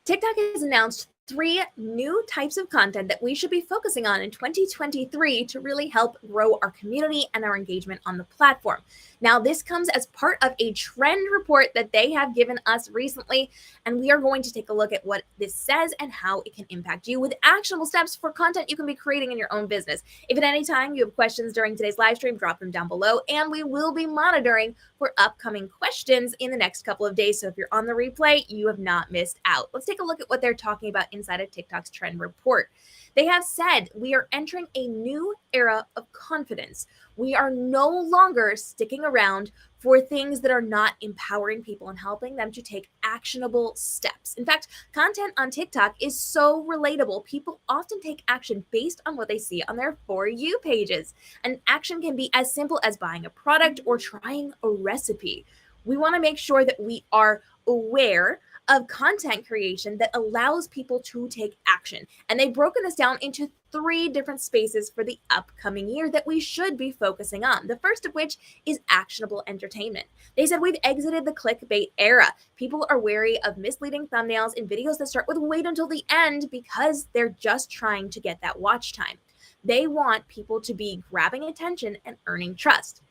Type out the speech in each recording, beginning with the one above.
TikTok has announced 3 new types of content that we should be focusing on in 2023 to really help grow our community and our engagement on the platform. Now, this comes as part of a trend report that they have given us recently, and we are going to take a look at what this says and how it can impact you with actionable steps for content you can be creating in your own business. If at any time you have questions during today's live stream, drop them down below, and we will be monitoring for upcoming questions in the next couple of days. So if you're on the replay, you have not missed out. Let's take a look at what they're talking about inside of TikTok's trend report. They have said we are entering a new era of confidence. We are no longer sticking around for things that are not empowering people and helping them to take actionable steps. In fact, content on TikTok is so relatable. People often take action based on what they see on their For You pages. And action can be as simple as buying a product or trying a recipe. We want to make sure that we are aware of content creation that allows people to take action. And they've broken this down into 3 different spaces for the upcoming year that we should be focusing on. The first of which is actionable entertainment. They said we've exited the clickbait era. People are wary of misleading thumbnails and videos that start with wait until the end because they're just trying to get that watch time. They want people to be grabbing attention and earning trust.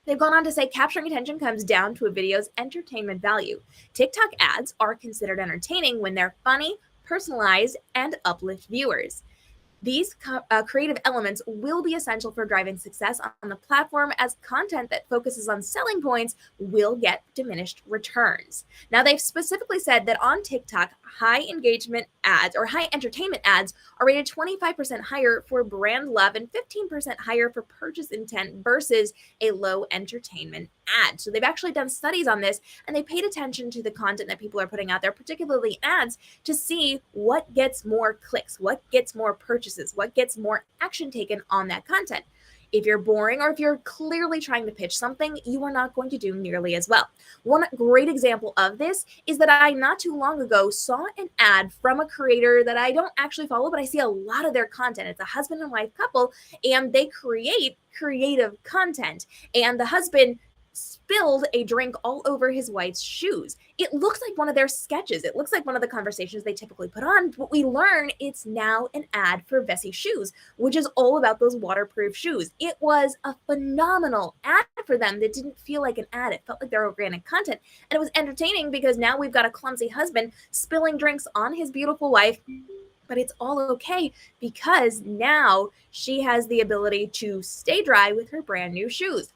They've gone on to say capturing attention comes down to a video's entertainment value. TikTok ads are considered entertaining when they're funny, personalized, and uplift viewers. These creative elements will be essential for driving success on the platform, as content that focuses on selling points will get diminished returns. Now, they've specifically said that on TikTok, high engagement ads or high entertainment ads are rated 25% higher for brand love and 15% higher for purchase intent versus a low entertainment ad. So they've actually done studies on this, and they paid attention to the content that people are putting out there, particularly ads, to see what gets more clicks, what gets more purchases, what gets more action taken on that content. If you're boring or if you're clearly trying to pitch something, you are not going to do nearly as well. One great example of this is that I not too long ago saw an ad from a creator that I don't actually follow, but I see a lot of their content. It's a husband and wife couple, and they create creative content. And the husband spilled a drink all over his wife's shoes. It looks like one of their sketches. It looks like one of the conversations they typically put on. But we learn it's now an ad for Vessi shoes, which is all about those waterproof shoes. It was a phenomenal ad for them that didn't feel like an ad. It felt like their organic content. And it was entertaining because now we've got a clumsy husband spilling drinks on his beautiful wife. But it's all okay because now she has the ability to stay dry with her brand new shoes.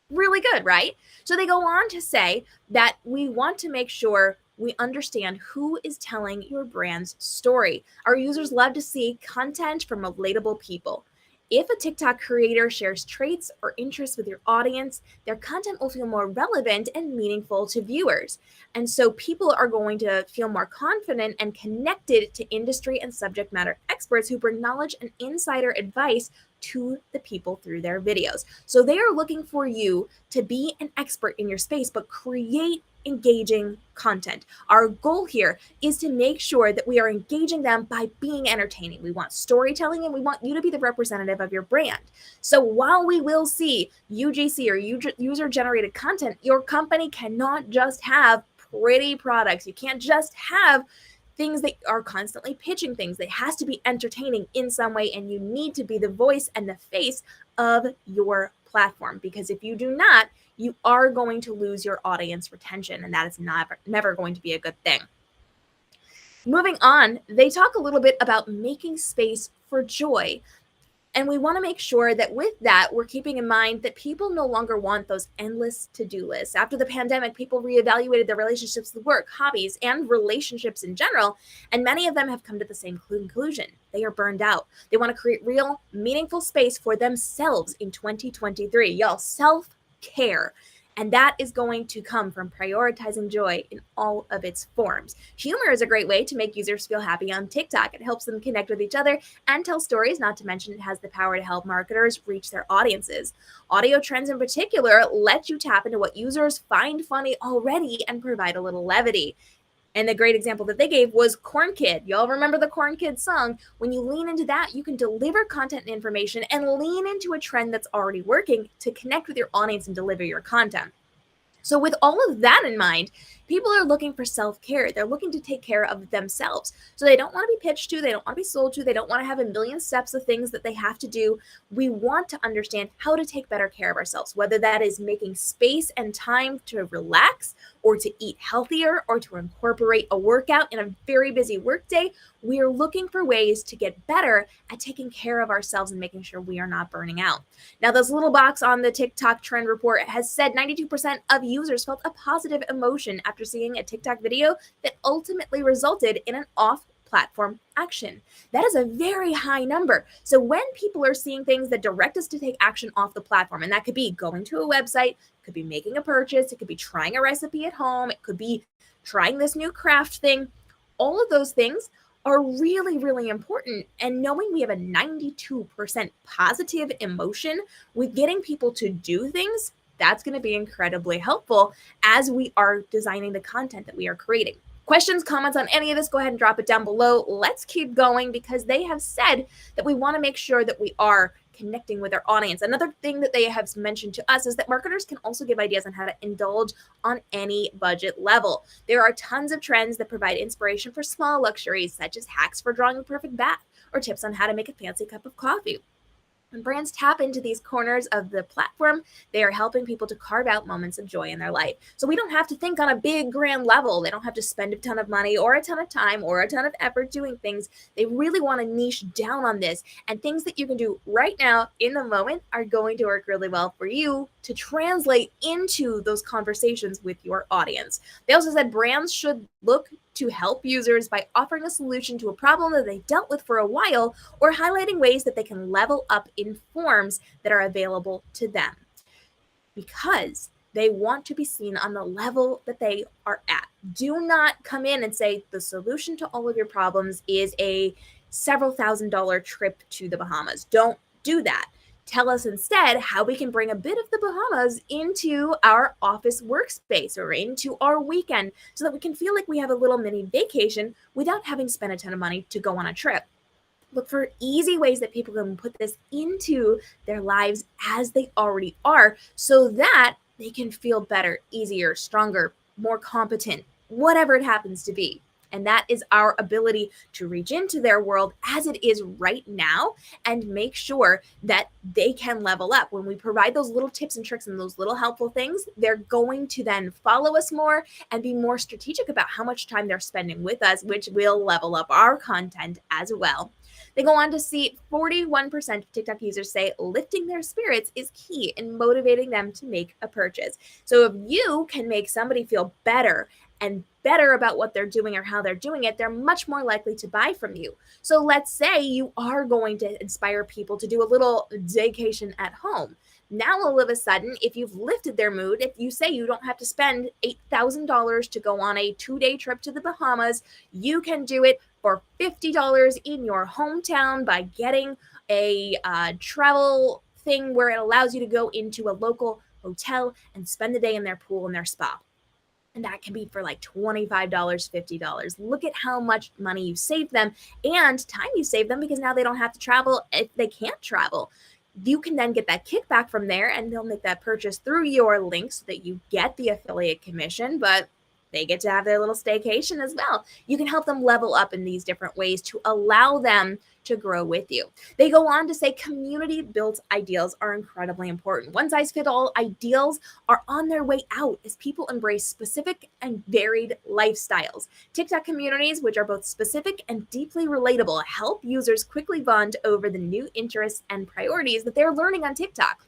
Really good, right? So they go on to say that we want to make sure we understand who is telling your brand's story. Our users love to see content from relatable people. If a TikTok creator shares traits or interests with your audience, their content will feel more relevant and meaningful to viewers. And so people are going to feel more confident and connected to industry and subject matter experts who bring knowledge and insider advice to the people through their videos. So they are looking for you to be an expert in your space, but create engaging content. Our goal here is to make sure that we are engaging them by being entertaining. We want storytelling, and we want you to be the representative of your brand. So while we will see UGC or user-generated content, your company cannot just have pretty products. You can't just have things that are constantly pitching things. It has to be entertaining in some way, and you need to be the voice and the face of your platform, because if you do not, you are going to lose your audience retention, and that is never going to be a good thing. Moving on, they talk a little bit about making space for joy. And we want to make sure that with that, we're keeping in mind that people no longer want those endless to-do lists. After the pandemic, people reevaluated their relationships with work, hobbies, and relationships in general, and many of them have come to the same conclusion. They are burned out. They want to create real, meaningful space for themselves in 2023. Y'all, self-care. And that is going to come from prioritizing joy in all of its forms. Humor is a great way to make users feel happy on TikTok. It helps them connect with each other and tell stories, not to mention it has the power to help marketers reach their audiences. Audio trends in particular let you tap into what users find funny already and provide a little levity. And the great example that they gave was Corn Kid. Y'all remember the Corn Kid song? When you lean into that, you can deliver content and information and lean into a trend that's already working to connect with your audience and deliver your content. So with all of that in mind, People are looking for self-care. They're looking to take care of themselves. So they don't want to be pitched to, they don't want to be sold to, they don't want to have a million steps of things that they have to do. We want to understand how to take better care of ourselves, whether that is making space and time to relax or to eat healthier or to incorporate a workout in a very busy workday. We are looking for ways to get better at taking care of ourselves and making sure we are not burning out. Now, this little box on the TikTok trend report has said 92% of users felt a positive emotion after seeing a TikTok video that ultimately resulted in an off-platform action. That is a very high number. So when people are seeing things that direct us to take action off the platform, and that could be going to a website, could be making a purchase, it could be trying a recipe at home, it could be trying this new craft thing, all of those things are really, really important. And knowing we have a 92% positive emotion with getting people to do things, that's going to be incredibly helpful as we are designing the content that we are creating. Questions, comments on any of this, go ahead and drop it down below. Let's keep going because they have said that we want to make sure that we are connecting with our audience. Another thing that they have mentioned to us is that marketers can also give ideas on how to indulge on any budget level. There are tons of trends that provide inspiration for small luxuries, such as hacks for drawing a perfect bath or tips on how to make a fancy cup of coffee. When brands tap into these corners of the platform, they are helping people to carve out moments of joy in their life. So we don't have to think on a big, grand level. They don't have to spend a ton of money or a ton of time or a ton of effort doing things. They really want to niche down on this. And things that you can do right now in the moment are going to work really well for you to translate into those conversations with your audience. They also said brands should look to help users by offering a solution to a problem that they dealt with for a while or highlighting ways that they can level up in forms that are available to them, because they want to be seen on the level that they are at. Do not come in and say the solution to all of your problems is a several $1,000 trip to the Bahamas. Don't do that. Tell us instead how we can bring a bit of the Bahamas into our office workspace or into our weekend so that we can feel like we have a little mini vacation without having spent a ton of money to go on a trip. Look for easy ways that people can put this into their lives as they already are so that they can feel better, easier, stronger, more competent, whatever it happens to be. And that is our ability to reach into their world as it is right now and make sure that they can level up. When we provide those little tips and tricks and those little helpful things, they're going to then follow us more and be more strategic about how much time they're spending with us, which will level up our content as well. They go on to see 41% of TikTok users say lifting their spirits is key in motivating them to make a purchase. So if you can make somebody feel better and better about what they're doing or how they're doing it, they're much more likely to buy from you. So let's say you are going to inspire people to do a little vacation at home. Now, all of a sudden, if you've lifted their mood, if you say you don't have to spend $8,000 to go on a 2-day trip to the Bahamas, you can do it for $50 in your hometown by getting a travel thing where it allows you to go into a local hotel and spend the day in their pool and their spa. And that can be for like $25, $50. Look at how much money you save them and time you save them, because now they don't have to travel if they can't travel. You can then get that kickback from there and they'll make that purchase through your link so that you get the affiliate commission, but they get to have their little staycation as well. You can help them level up in these different ways to allow them to grow with you. They go on to say community-built ideals are incredibly important. One-size-fits-all ideals are on their way out as people embrace specific and varied lifestyles. TikTok communities, which are both specific and deeply relatable, help users quickly bond over the new interests and priorities that they're learning on TikTok.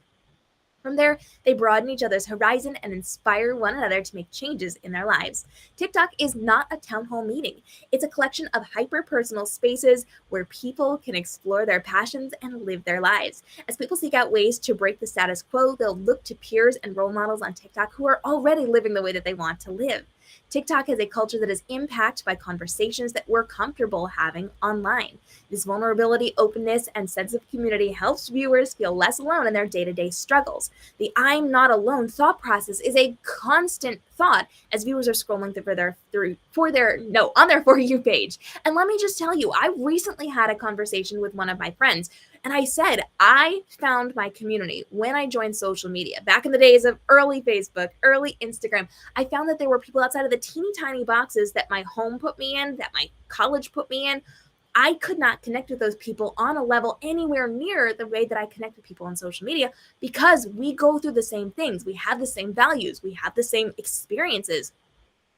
From there, they broaden each other's horizon and inspire one another to make changes in their lives. TikTok is not a town hall meeting. It's a collection of hyper-personal spaces where people can explore their passions and live their lives. As people seek out ways to break the status quo, they'll look to peers and role models on TikTok who are already living the way that they want to live. TikTok has a culture that is impacted by conversations that we're comfortable having online. This vulnerability, openness, and sense of community helps viewers feel less alone in their day-to-day struggles. The "I'm not alone" thought process is a constant thought as viewers are scrolling on their For You page. And let me just tell you, I recently had a conversation with one of my friends, And I said, I found my community when I joined social media back in the days of early Facebook, early Instagram. I found that there were people outside of the teeny tiny boxes that my home put me in, that my college put me in. I could not connect with those people on a level anywhere near the way that I connect with people on social media because we go through the same things. We have the same values. We have the same experiences.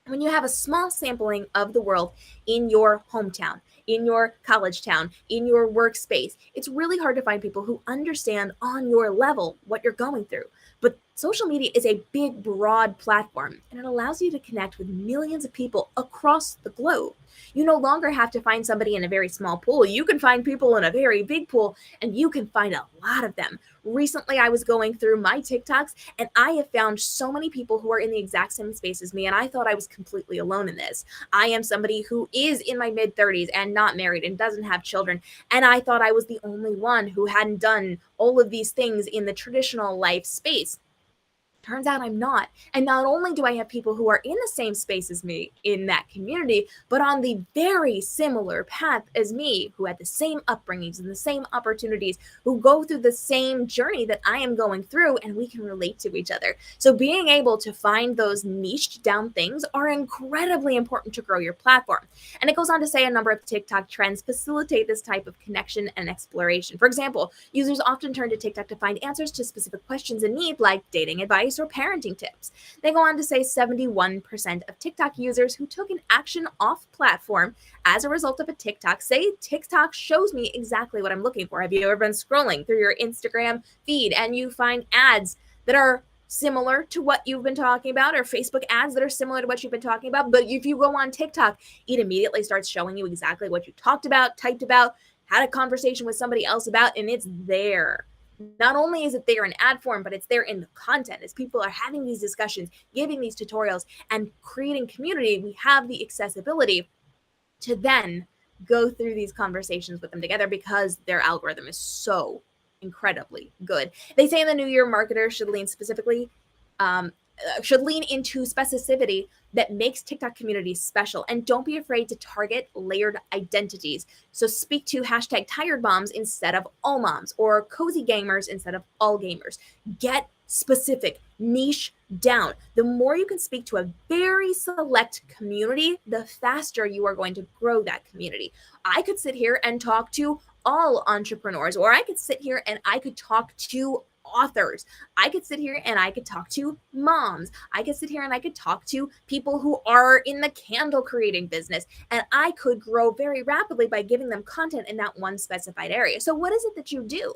When you have a small sampling of the world in your hometown, in your college town, in your workspace, it's really hard to find people who understand on your level what you're going through. But social media is a big, broad platform, and it allows you to connect with millions of people across the globe. You no longer have to find somebody in a very small pool. You can find people in a very big pool, and you can find a lot of them. Recently, I was going through my TikToks, and I have found so many people who are in the exact same space as me, and I thought I was completely alone in this. I am somebody who is in my mid-30s and not married and doesn't have children, and I thought I was the only one who hadn't done all of these things in the traditional life space. Turns out I'm not. And not only do I have people who are in the same space as me in that community, but on the very similar path as me, who had the same upbringings and the same opportunities, who go through the same journey that I am going through, and we can relate to each other. So being able to find those niched down things are incredibly important to grow your platform. And it goes on to say a number of TikTok trends facilitate this type of connection and exploration. For example, users often turn to TikTok to find answers to specific questions and needs like dating advice or parenting tips. They go on to say 71% of TikTok users who took an action off platform as a result of a TikTok say TikTok shows me exactly what I'm looking for. Have you ever been scrolling through your Instagram feed and you find ads that are similar to what you've been talking about, or Facebook ads that are similar to what you've been talking about? But if you go on TikTok, it immediately starts showing you exactly what you talked about, typed about, had a conversation with somebody else about, and it's there. Not only is it there in ad form, but it's there in the content. As people are having these discussions, giving these tutorials, and creating community, we have the accessibility to then go through these conversations with them together because their algorithm is so incredibly good. They say in the new year, marketers should lean into specificity that makes TikTok communities special. And don't be afraid to target layered identities. So speak to hashtag tired moms instead of all moms, or cozy gamers instead of all gamers. Get specific, niche down. The more you can speak to a very select community, the faster you are going to grow that community. I could sit here and talk to all entrepreneurs, or I could sit here and I could talk to authors. I could sit here and I could talk to moms. I could sit here and I could talk to people who are in the candle creating business. And I could grow very rapidly by giving them content in that one specified area. So what is it that you do?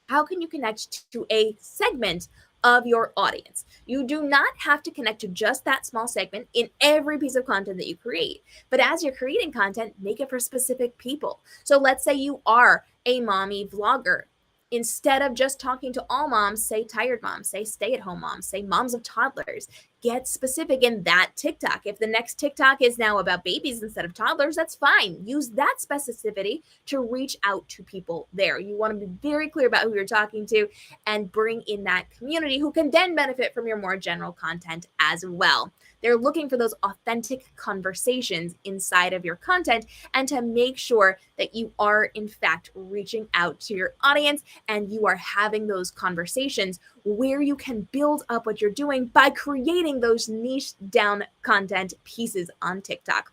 How can you connect to a segment of your audience? You do not have to connect to just that small segment in every piece of content that you create. But as you're creating content, make it for specific people. So let's say you are a mommy vlogger. Instead of just talking to all moms, say tired moms, say stay-at-home moms, say moms of toddlers. Get specific in that TikTok. If the next TikTok is now about babies instead of toddlers, that's fine. Use that specificity to reach out to people there. You want to be very clear about who you're talking to and bring in that community who can then benefit from your more general content as well. They're looking for those authentic conversations inside of your content and to make sure that you are, in fact, reaching out to your audience and you are having those conversations where you can build up what you're doing by creating those niche down content pieces on TikTok.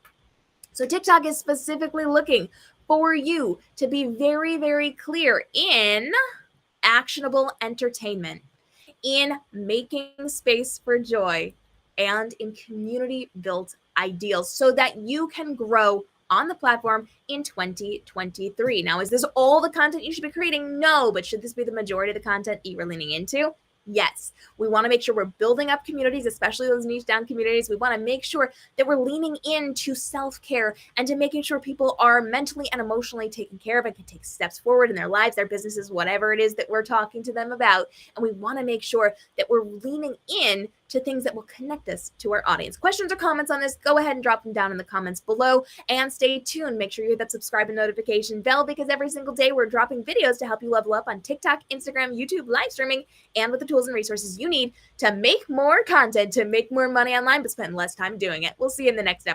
So TikTok is specifically looking for you to be very, very clear in actionable entertainment, in making space for joy, and in community built ideals so that you can grow on the platform in 2023. Now, is this all the content you should be creating? No, but should this be the majority of the content you're leaning into? Yes, we want to make sure we're building up communities, especially those niche down communities. We want to make sure that we're leaning into self-care and to making sure people are mentally and emotionally taken care of and can take steps forward in their lives, their businesses, whatever it is that we're talking to them about. And we want to make sure that we're leaning in to things that will connect us to our audience. Questions or comments on this, go ahead and drop them down in the comments below and stay tuned. Make sure you hit that subscribe and notification bell because every single day we're dropping videos to help you level up on TikTok, Instagram, YouTube, live streaming, and with the tools and resources you need to make more content, to make more money online, but spend less time doing it. We'll see you in the next episode.